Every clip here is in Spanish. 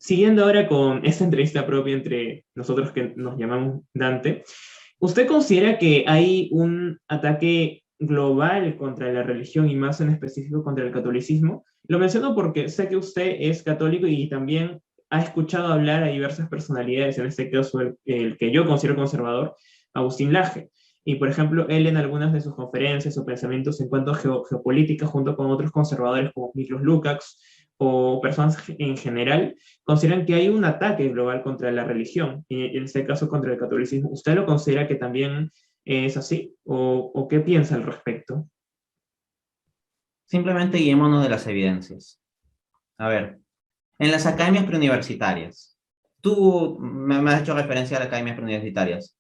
siguiendo ahora con esta entrevista propia entre nosotros que nos llamamos Dante, ¿usted considera que hay un ataque global contra la religión y más en específico contra el catolicismo? Lo menciono porque sé que usted es católico y también ha escuchado hablar a diversas personalidades, en este caso el que yo considero conservador, Agustín Laje. Y, por ejemplo, él en algunas de sus conferencias o pensamientos en cuanto a geopolítica, junto con otros conservadores como Miklos Lukács o personas en general, consideran que hay un ataque global contra la religión, y en este caso contra el catolicismo. ¿Usted lo considera que también es así? O qué piensa al respecto? Simplemente guiémonos de las evidencias. A ver, en las academias preuniversitarias, tú me has hecho referencia a las academias preuniversitarias.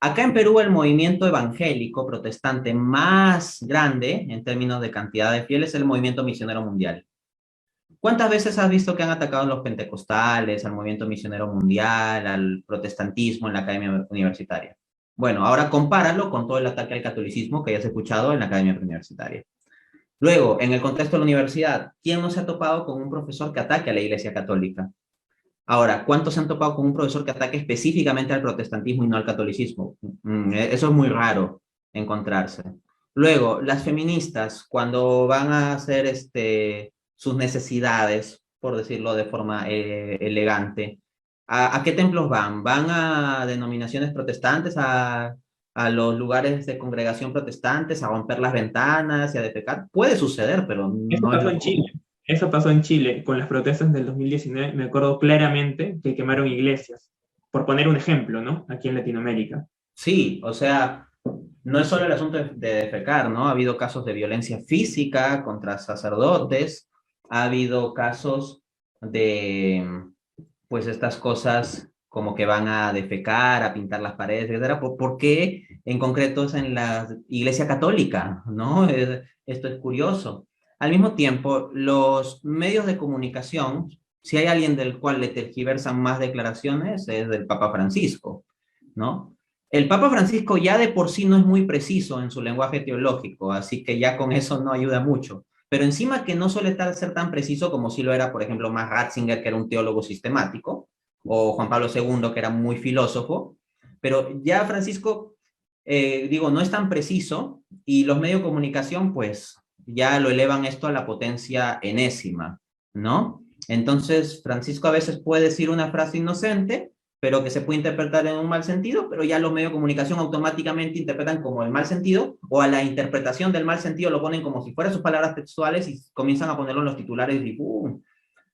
Acá en Perú el movimiento evangélico protestante más grande en términos de cantidad de fieles es el movimiento misionero mundial. ¿Cuántas veces has visto que han atacado a los pentecostales, al movimiento misionero mundial, al protestantismo en la academia universitaria? Bueno, ahora compáralo con todo el ataque al catolicismo que ya has escuchado en la academia universitaria. Luego, en el contexto de la universidad, ¿quién no se ha topado con un profesor que ataque a la Iglesia Católica? Ahora, ¿cuántos se han topado con un profesor que ataque específicamente al protestantismo y no al catolicismo? Eso es muy raro encontrarse. Luego, las feministas, cuando van a hacer sus necesidades, por decirlo de forma elegante, ¿a qué templos van? ¿Van a denominaciones protestantes, a los lugares de congregación protestantes, a romper las ventanas y a defecar? Puede suceder, pero Eso no es pasó lo en común. Chile. Eso pasó en Chile con las protestas del 2019. Me acuerdo claramente que quemaron iglesias, por poner un ejemplo, ¿no? Aquí en Latinoamérica. Sí, o sea, no es solo el asunto de defecar, ¿no? Ha habido casos de violencia física contra sacerdotes, ha habido casos de, pues, estas cosas como que van a defecar, a pintar las paredes, etcétera. ¿Por qué en concreto es en la Iglesia Católica, ¿no? Esto es curioso. Al mismo tiempo, los medios de comunicación, si hay alguien del cual le tergiversan más declaraciones, es del Papa Francisco, ¿no? El Papa Francisco ya de por sí no es muy preciso en su lenguaje teológico, así que ya con eso no ayuda mucho. Pero encima que no suele ser tan preciso como si lo era, por ejemplo, Max Ratzinger, que era un teólogo sistemático, o Juan Pablo II, que era muy filósofo, pero ya Francisco, digo, no es tan preciso y los medios de comunicación, pues, ya lo elevan esto a la potencia enésima, ¿no? Entonces, Francisco a veces puede decir una frase inocente, pero que se puede interpretar en un mal sentido, pero ya los medios de comunicación automáticamente interpretan como el mal sentido, o a la interpretación del mal sentido lo ponen como si fueran sus palabras textuales y comienzan a ponerlo en los titulares y ¡pum!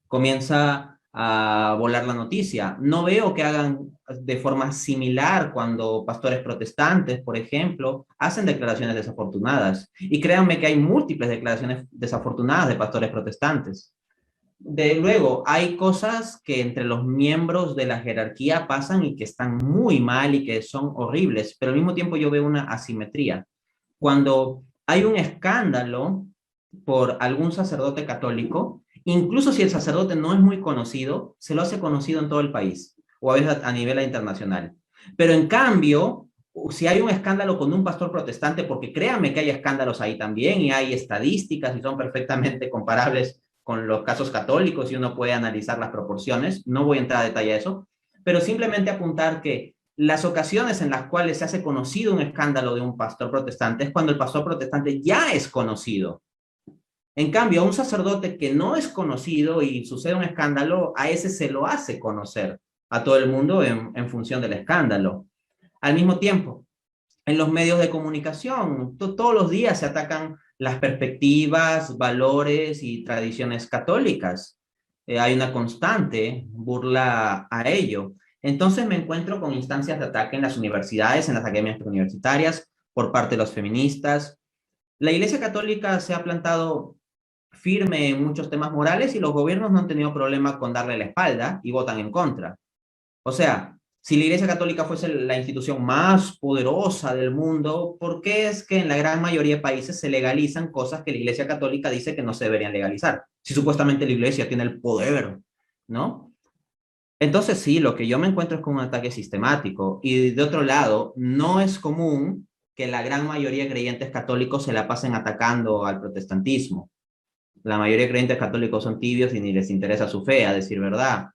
Comienza a volar la noticia. No veo que hagan de forma similar cuando pastores protestantes, por ejemplo, hacen declaraciones desafortunadas. Y créanme que hay múltiples declaraciones desafortunadas de pastores protestantes. Luego, hay cosas que entre los miembros de la jerarquía pasan y que están muy mal y que son horribles, pero al mismo tiempo yo veo una asimetría. Cuando hay un escándalo por algún sacerdote católico, incluso si el sacerdote no es muy conocido, se lo hace conocido en todo el país o a veces a nivel internacional. Pero en cambio, si hay un escándalo con un pastor protestante, porque créanme que hay escándalos ahí también y hay estadísticas y son perfectamente comparables con los casos católicos y uno puede analizar las proporciones, no voy a entrar a detalle a eso, pero simplemente apuntar que las ocasiones en las cuales se hace conocido un escándalo de un pastor protestante es cuando el pastor protestante ya es conocido. En cambio, a un sacerdote que no es conocido y sucede un escándalo, a ese se lo hace conocer a todo el mundo en función del escándalo. Al mismo tiempo, en los medios de comunicación, todos los días se atacan las perspectivas, valores y tradiciones católicas. Hay una constante burla a ello. Entonces me encuentro con instancias de ataque en las universidades, en las academias universitarias, por parte de los feministas. La Iglesia Católica se ha plantado firme en muchos temas morales y los gobiernos no han tenido problema con darle la espalda y votan en contra. O sea, si la Iglesia Católica fuese la institución más poderosa del mundo, ¿por qué es que en la gran mayoría de países se legalizan cosas que la Iglesia Católica dice que no se deberían legalizar? Si supuestamente la Iglesia tiene el poder, ¿no? Entonces sí, lo que yo me encuentro es con un ataque sistemático. Y de otro lado, no es común que la gran mayoría de creyentes católicos se la pasen atacando al protestantismo. La mayoría de creyentes católicos son tibios y ni les interesa su fe, a decir verdad.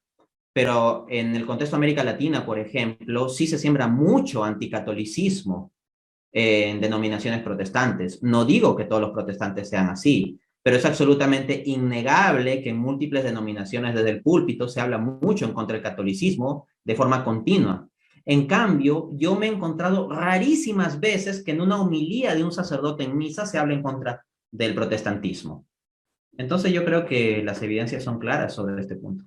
pero en el contexto de América Latina, por ejemplo, sí se siembra mucho anticatolicismo en denominaciones protestantes. No digo que todos los protestantes sean así, pero es absolutamente innegable que en múltiples denominaciones desde el púlpito se habla mucho en contra del catolicismo de forma continua. En cambio, yo me he encontrado rarísimas veces que en una homilía de un sacerdote en misa se habla en contra del protestantismo. Entonces yo creo que las evidencias son claras sobre este punto.